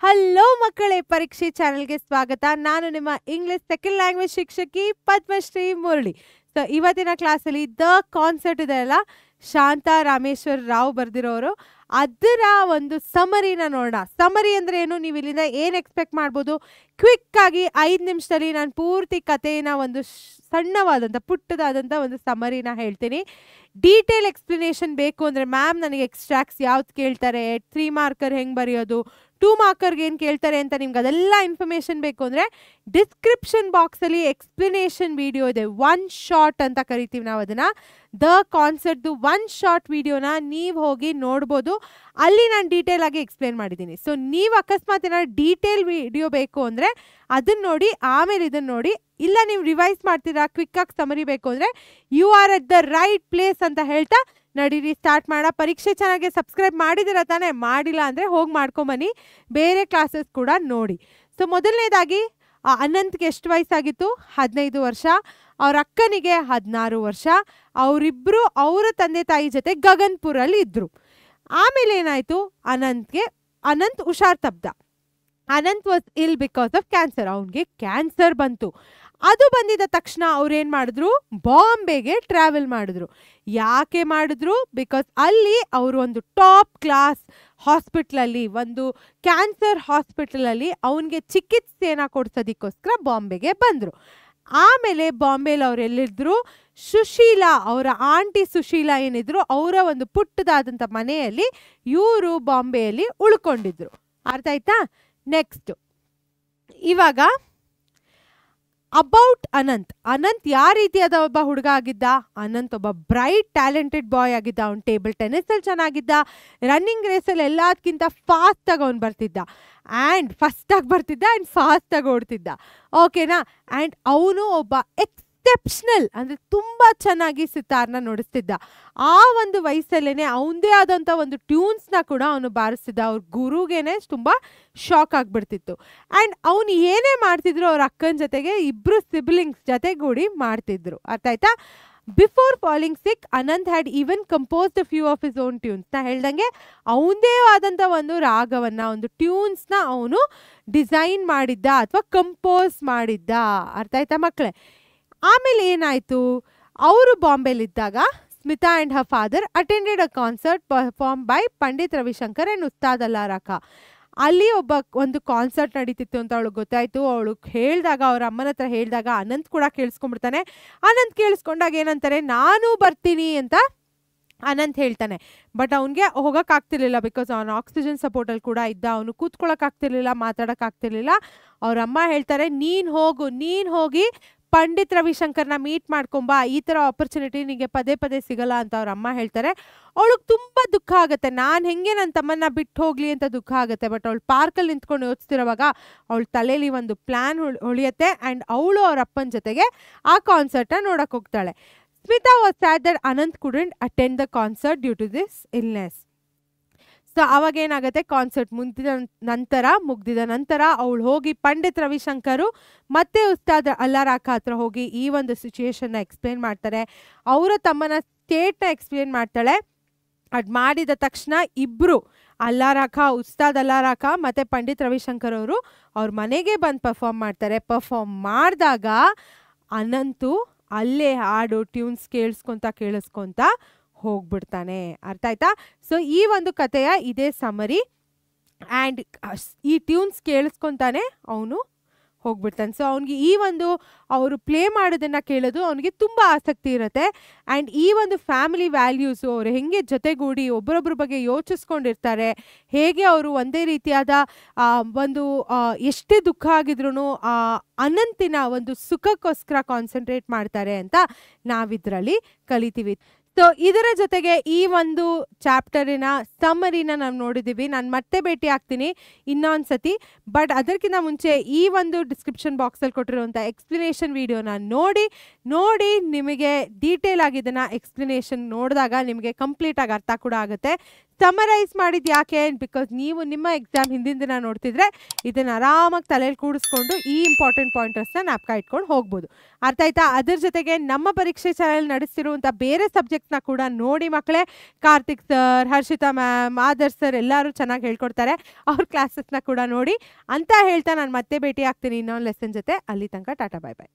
Hello ಮಕ್ಕಳೇ, ಪರೀಕ್ಷೆ ಚಾನೆಲ್ಗೆ ಸ್ವಾಗತ. ನಾನು ನಿಮ್ಮ ಇಂಗ್ಲಿಷ್ ಸೆಕೆಂಡ್ ಲ್ಯಾಂಗ್ವೇಜ್ ಶಿಕ್ಷಕಿ ಪದ್ಮಶ್ರೀ ಮುರಳಿ. ಸೊ ಇವತ್ತಿನ ಕ್ಲಾಸಲ್ಲಿ ದ ಕಾನ್ಸೆಪ್ಟ್ ಇದೆ ಅಲ್ಲ, ಶಾಂತ ರಾಮೇಶ್ವರ್ ರಾವ್ ಬರ್ದಿರೋರು, ಅದರ ಒಂದು ಸಮರಿನ ನೋಡೋಣ. ಸಮರಿ ಅಂದರೆ ಏನು, ನೀವು ಇಲ್ಲಿಂದ ಏನು ಎಕ್ಸ್ಪೆಕ್ಟ್ ಮಾಡ್ಬೋದು? ಕ್ವಿಕ್ ಆಗಿ 5 ನಿಮಿಷದಲ್ಲಿ ನಾನು ಪೂರ್ತಿ ಕಥೆನ ಒಂದು ಸಣ್ಣವಾದಂಥ ಪುಟ್ಟದಾದಂಥ ಒಂದು ಸಮರಿನ ಹೇಳ್ತೀನಿ. ಡೀಟೇಲ್ ಎಕ್ಸ್ಪ್ಲನೇಷನ್ ಬೇಕು ಅಂದರೆ ಮ್ಯಾಮ್ ನನಗೆ ಎಕ್ಸ್ಟ್ರಾಕ್ಟ್ಸ್ ಯಾವ್ದು ಕೇಳ್ತಾರೆ, 3 ಮಾರ್ಕರ್ ಹೆಂಗೆ ಬರೆಯೋದು, 2 ಮಾರ್ಕರ್ಗೆ ಏನು ಕೇಳ್ತಾರೆ ಅಂತ ನಿಮ್ಗೆ ಅದೆಲ್ಲ ಇನ್ಫಾರ್ಮೇಷನ್ ಬೇಕು ಅಂದರೆ ಡಿಸ್ಕ್ರಿಪ್ಷನ್ ಬಾಕ್ಸಲ್ಲಿ ಎಕ್ಸ್ಪ್ಲನೇಷನ್ ವಿಡಿಯೋ ಇದೆ. 1 ಶಾಟ್ ಅಂತ ಕರಿತೀವಿ ನಾವು ಅದನ್ನು. ದ ಕಾನ್ಸೆಪ್ಟ್ದು 1 ಶಾರ್ಟ್ ವಿಡಿಯೋನ ನೀವು ಹೋಗಿ ನೋಡ್ಬೋದು. ಅಲ್ಲಿ ನಾನು ಡೀಟೇಲ್ ಆಗಿ ಎಕ್ಸ್ಪ್ಲೇನ್ ಮಾಡಿದ್ದೀನಿ. ಸೊ ನೀವು ಅಕಸ್ಮಾತ್ ಏನಾದ್ರು ಡೀಟೇಲ್ ವಿಡಿಯೋ ಬೇಕು ಅಂದರೆ ಅದನ್ನು ನೋಡಿ, ಆಮೇಲೆ ಇದನ್ನು ನೋಡಿ. ಇಲ್ಲ ನೀವು ರಿವೈಸ್ ಮಾಡ್ತೀರಾ, ಕ್ವಿಕ್ಕಾಗಿ ಸಮರಿ ಬೇಕು ಅಂದರೆ you are at the right place ಅಂತ ಹೇಳ್ತಾ ನಡೀರಿ ಸ್ಟಾರ್ಟ್ ಮಾಡೋಣ. ಪರೀಕ್ಷೆ ಚಾನಲ್ಗೆ ಸಬ್ಸ್ಕ್ರೈಬ್ ಮಾಡಿದಿರ ತಾನೇ? ಮಾಡಿಲ್ಲ ಅಂದರೆ ಹೋಗಿ ಮಾಡ್ಕೊಂಬನ್ನಿ, ಬೇರೆ ಕ್ಲಾಸಸ್ ಕೂಡ ನೋಡಿ. ಸೊ ಮೊದಲನೇದಾಗಿ ಅನಂತ್ಗೆ ಎಷ್ಟು ವಯಸ್ಸಾಗಿತ್ತು? 15 ವರ್ಷ. ಅವ್ರ ಅಕ್ಕನಿಗೆ 16 ವರ್ಷ. ಅವರಿಬ್ಬರು ಅವರ ತಂದೆ ತಾಯಿ ಜೊತೆ ಗಗನ್ಪುರಲ್ಲಿ ಇದ್ದರು. ಆಮೇಲೆ ಏನಾಯಿತು, ಅನಂತ್ ಹುಷಾರ್ ತಪ್ದ. Anant was ill because of cancer. ಅವನಿಗೆ ಕ್ಯಾನ್ಸರ್ ಬಂತು. ಅದು ಬಂದಿದ್ದ ತಕ್ಷಣ ಅವ್ರೇನು ಮಾಡಿದ್ರು, ಬಾಂಬೆಗೆ ಟ್ರಾವೆಲ್ ಮಾಡಿದ್ರು. ಯಾಕೆ ಮಾಡಿದ್ರು? ಬಿಕಾಸ್ ಅಲ್ಲಿ ಅವರು ಒಂದು ಟಾಪ್ ಕ್ಲಾಸ್ ಹಾಸ್ಪಿಟ್ಲಲ್ಲಿ, ಒಂದು ಕ್ಯಾನ್ಸರ್ ಹಾಸ್ಪಿಟಲಲ್ಲಿ ಅವನಿಗೆ ಚಿಕಿತ್ಸೆನ ಕೊಡ್ಸೋದಕ್ಕೋಸ್ಕರ ಬಾಂಬೆಗೆ ಬಂದರು. ಆಮೇಲೆ ಬಾಂಬೆಲಿ ಅವ್ರು ಎಲ್ಲಿದ್ರು, ಸುಶೀಲಾ ಅವರ ಆಂಟಿ ಸುಶೀಲಾ ಏನಿದ್ರು ಅವರ ಒಂದು ಪುಟ್ಟದಾದಂಥ ಮನೆಯಲ್ಲಿ ಇವರು ಬಾಂಬೆಯಲ್ಲಿ ಉಳ್ಕೊಂಡಿದ್ರು. ಅರ್ಥ ಆಯ್ತಾ? ನೆಕ್ಸ್ಟ್ ಇವಾಗ ಅಬೌಟ್ ಅನಂತ್ ಯಾವ ರೀತಿಯಾದ ಒಬ್ಬ ಹುಡುಗ ಆಗಿದ್ದ? ಅನಂತ್ ಒಬ್ಬ ಬ್ರೈಟ್ ಟ್ಯಾಲೆಂಟೆಡ್ ಬಾಯ್ ಆಗಿದ್ದ. ಅವ್ನು ಟೇಬಲ್ ಟೆನ್ನಿಸಲ್ಲಿ ಚೆನ್ನಾಗಿದ್ದ, ರನ್ನಿಂಗ್ ರೇಸಲ್ಲಿ ಎಲ್ಲದಕ್ಕಿಂತ ಫಾಸ್ಟಾಗಿ ಅವ್ನು ಬರ್ತಿದ್ದ, ಆ್ಯಂಡ್ ಫಸ್ಟಾಗಿ ಬರ್ತಿದ್ದ ಆ್ಯಂಡ್ ಫಾಸ್ಟಾಗಿ ಓಡ್ತಿದ್ದ. ಓಕೆನಾ? ಆ್ಯಂಡ್ ಅವನು ಒಬ್ಬ ಎಕ್ಸೆಪ್ಷನಲ್ ಅಂದರೆ ತುಂಬ ಚೆನ್ನಾಗಿ ಸಿತಾರ್ನ ನುಡಿಸ್ತಿದ್ದ. ಆ ಒಂದು ವಯಸ್ಸಲ್ಲೇ ಅವನದೇ ಆದಂಥ ಒಂದು ಟ್ಯೂನ್ಸ್ನ ಕೂಡ ಅವನು ಬಾರಿಸ್ತಿದ್ದ. ಅವ್ರ ಗುರುಗೇನೆ ತುಂಬ ಶಾಕ್ ಆಗಿಬಿಡ್ತಿತ್ತು. ಆ್ಯಂಡ್ ಅವನು ಏನೇ ಮಾಡ್ತಿದ್ರು ಅವ್ರ ಅಕ್ಕನ ಜೊತೆಗೆ ಇಬ್ಬರು ಸಿಬ್ಲಿಂಗ್ಸ್ ಜೊತೆಗೂಡಿ ಮಾಡ್ತಿದ್ರು. ಅರ್ಥ ಆಯ್ತಾ? Before falling sick Anant had even composed a few of his own tunes. ನಾ ಹೇಳ್ದಂಗೆ ಅವನದೇ ಆದಂಥ ಒಂದು ರಾಗವನ್ನು, ಒಂದು ಟ್ಯೂನ್ಸ್ನ ಅವನು ಡಿಸೈನ್ ಮಾಡಿದ್ದ ಅಥವಾ ಕಂಪೋಸ್ ಮಾಡಿದ್ದ. ಅರ್ಥ ಆಯ್ತಾ ಮಕ್ಕಳೇ? ಆಮೇಲೆ ಏನಾಯಿತು, ಅವರು ಬಾಂಬೆಲಿದ್ದಾಗ Smita and her father attended a concert perform by Pandit Ravishankar and Ustad Alla Rakha. ಅಲ್ಲಿ ಒಂದು ಕಾನ್ಸರ್ಟ್ ನಡೀತಿತ್ತು ಅಂತ ಅವಳಿಗೆ ಗೊತ್ತಾಯಿತು. ಅವಳು ಹೇಳಿದಾಗ, ಅವ್ರ ಅಮ್ಮನ ಹತ್ರ ಹೇಳಿದಾಗ ಅನಂತ್ ಕೂಡ ಕೇಳಿಸ್ಕೊಂಡ್ಬಿಡ್ತಾನೆ. ಅನಂತ್ ಕೇಳಿಸ್ಕೊಂಡಾಗ ಏನಂತಾರೆ, ನಾನು ಬರ್ತೀನಿ ಅಂತ ಅನಂತ್ ಹೇಳ್ತಾನೆ. ಬಟ್ ಅವನಿಗೆ ಹೋಗೋಕ್ಕಾಗ್ತಿರ್ಲಿಲ್ಲ, ಬಿಕಾಸ್ ಅವನು ಆಕ್ಸಿಜನ್ ಸಪೋರ್ಟಲ್ಲಿ ಕೂಡ ಇದ್ದ. ಅವನು ಕೂತ್ಕೊಳ್ಳೋಕ್ಕಾಗ್ತಿರ್ಲಿಲ್ಲ, ಮಾತಾಡೋಕ್ಕಾಗ್ತಿರ್ಲಿಲ್ಲ. ಅವ್ರ ಅಮ್ಮ ಹೇಳ್ತಾರೆ, ನೀನು ಹೋಗಿ ಪಂಡಿತ್ ರವಿಶಂಕರ್ನ ಮೀಟ್ ಮಾಡ್ಕೊಂಬ, ಈ ಥರ ಆಪರ್ಚುನಿಟಿ ನಿಮಗೆ ಪದೇ ಪದೇ ಸಿಗಲ್ಲ ಅಂತ ಅವ್ರ ಅಮ್ಮ ಹೇಳ್ತಾರೆ. ಅವಳಿಗೆ ತುಂಬ ದುಃಖ ಆಗುತ್ತೆ. ನಾನು ಹೆಂಗೆ ನನ್ನ ತಮ್ಮನ್ನ ಬಿಟ್ಟು ಹೋಗಲಿ ಅಂತ ದುಃಖ ಆಗುತ್ತೆ. ಬಟ್ ಅವಳು ಪಾರ್ಕಲ್ಲಿ ನಿಂತ್ಕೊಂಡು ಯೋಚಿಸ್ತಿರೋವಾಗ ಅವಳ ತಲೆಯಲ್ಲಿ ಒಂದು ಪ್ಲ್ಯಾನ್ ಹೊಳಿಯುತ್ತೆ. ಆ್ಯಂಡ್ ಅವಳು ಅವ್ರ ಅಪ್ಪನ ಜೊತೆಗೆ ಆ ಕಾನ್ಸರ್ಟ್ನ ನೋಡೋಕೆ ಹೋಗ್ತಾಳೆ. Smita was sad that Anant couldn't attend the concert due to this illness. So ಅವಾಗೇನಾಗುತ್ತೆ, ಕಾನ್ಸರ್ಟ್ ಮುಗ್ದಿದ ನಂತರ ಅವಳು ಹೋಗಿ ಪಂಡಿತ್ ರವಿಶಂಕರು ಮತ್ತು ಉಸ್ತಾದ್ ಅಲ್ಲಾ ರಖಾ ಹತ್ರ ಹೋಗಿ ಈ ಒಂದು ಸಿಚುಯೇಷನ್ನ ಎಕ್ಸ್ಪ್ಲೇನ್ ಮಾಡ್ತಾರೆ. ಅವರ ತಮ್ಮನ ಸ್ಟೇಟ್ನ ಎಕ್ಸ್ಪ್ಲೇನ್ ಮಾಡ್ತಾಳೆ. ಅದು ಮಾಡಿದ ತಕ್ಷಣ ಇಬ್ಬರು ಉಸ್ತಾದ್ ಅಲ್ಲಾ ರಖಾ ಮತ್ತು ಪಂಡಿತ್ ರವಿಶಂಕರ್ ಅವರು ಅವ್ರ ಮನೆಗೆ ಬಂದು ಪರ್ಫಾರ್ಮ್ ಮಾಡ್ತಾರೆ. ಪರ್ಫಾರ್ಮ್ ಮಾಡಿದಾಗ ಅನಂತು ಅಲ್ಲೇ ಹಾಡು ಟ್ಯೂನ್ಸ್ ಕೇಳಿಸ್ಕೊಂತ ಹೋಗ್ಬಿಡ್ತಾನೆ. ಅರ್ಥ ಆಯ್ತಾ? ಸೊ ಈ ಒಂದು ಕಥೆಯ ಇದೇ ಸಮರಿ. ಆ್ಯಂಡ್ ಈ ಟ್ಯೂನ್ಸ್ ಕೇಳಿಸ್ಕೊಂತಾನೆ ಅವನು ಹೋಗ್ಬಿಡ್ತಾನೆ. ಸೊ ಅವನಿಗೆ ಈ ಒಂದು ಅವರು ಪ್ಲೇ ಮಾಡೋದನ್ನು ಕೇಳೋದು ಅವನಿಗೆ ತುಂಬ ಆಸಕ್ತಿ ಇರುತ್ತೆ. ಆ್ಯಂಡ್ ಈ ಒಂದು ಫ್ಯಾಮಿಲಿ ವ್ಯಾಲ್ಯೂಸು, ಅವರು ಹೆಂಗೆ ಜೊತೆಗೂಡಿ ಒಬ್ಬರೊಬ್ಬರ ಬಗ್ಗೆ ಯೋಚಿಸ್ಕೊಂಡಿರ್ತಾರೆ, ಹೇಗೆ ಅವರು ಒಂದೇ ರೀತಿಯಾದ ಒಂದು ಎಷ್ಟೇ ದುಃಖ ಆಗಿದ್ರೂ ಅನಂತಿನ ಒಂದು ಸುಖಕ್ಕೋಸ್ಕರ ಕಾನ್ಸಂಟ್ರೇಟ್ ಮಾಡ್ತಾರೆ ಅಂತ ನಾವಿದರಲ್ಲಿ ಕಲಿತೀವಿ. ಸೊ ಇದರ ಜೊತೆಗೆ ಈ ಒಂದು ಚಾಪ್ಟರಿನ ಸಮರಿನ ನಾವು ನೋಡಿದ್ದೀವಿ. ನಾನು ಮತ್ತೆ ಭೇಟಿ ಆಗ್ತೀನಿ ಇನ್ನೊಂದು ಸತಿ. ಬಟ್ ಅದಕ್ಕಿಂತ ಮುಂಚೆ ಈ ಒಂದು ಡಿಸ್ಕ್ರಿಪ್ಷನ್ ಬಾಕ್ಸಲ್ಲಿ ಕೊಟ್ಟಿರುವಂಥ ಎಕ್ಸ್ಪ್ಲನೇಷನ್ ವಿಡಿಯೋನ ನೋಡಿ ನಿಮಗೆ ಡೀಟೇಲ್ ಆಗಿ ಇದನ್ನು ಎಕ್ಸ್ಪ್ಲನೇಷನ್ ನೋಡಿದಾಗ ನಿಮಗೆ ಕಂಪ್ಲೀಟಾಗಿ ಅರ್ಥ ಕೂಡ ಆಗುತ್ತೆ. ಸಮರೈಸ್ ಮಾಡಿದ್ದು ಯಾಕೆ ಬಿಕಾಸ್ ನೀವು ನಿಮ್ಮ ಎಕ್ಸಾಮ್ ಹಿಂದಿನ ದಿನ ನೋಡ್ತಿದ್ರೆ ಇದನ್ನು ಆರಾಮಾಗಿ ತಲೆಯಲ್ಲಿ ಕೂಡಿಸ್ಕೊಂಡು ಈ ಇಂಪಾರ್ಟೆಂಟ್ ಪಾಯಿಂಟರ್ಸ್ನ ಜ್ಞಾಪಕ ಇಟ್ಕೊಂಡು ಹೋಗ್ಬೋದು. ಅರ್ಥ ಆಯ್ತಾ? ಅದ್ರ ಜೊತೆಗೆ ನಮ್ಮ ಪರೀಕ್ಷೆ ಚಾನಲ್ ನಡೆಸ್ತಿರುವಂಥ ಬೇರೆ ಸಬ್ಜೆಕ್ಟ್ಸ್ನ ಕೂಡ ನೋಡಿ ಮಕ್ಕಳೇ. Karthik sir, Harshita ma'am, Adarsh sir ಎಲ್ಲರೂ ಚೆನ್ನಾಗಿ ಹೇಳ್ಕೊಡ್ತಾರೆ. ಅವ್ರ ಕ್ಲಾಸಸ್ನ ಕೂಡ ನೋಡಿ ಅಂತ ಹೇಳ್ತಾ ನಾನು ಮತ್ತೆ ಭೇಟಿ ಆಗ್ತೀನಿ ಇನ್ನೊಂದು ಲೆಸನ್ ಜೊತೆ. ಅಲ್ಲಿ ತನಕ ಟಾಟಾ, ಬಾಯ್ ಬಾಯ್.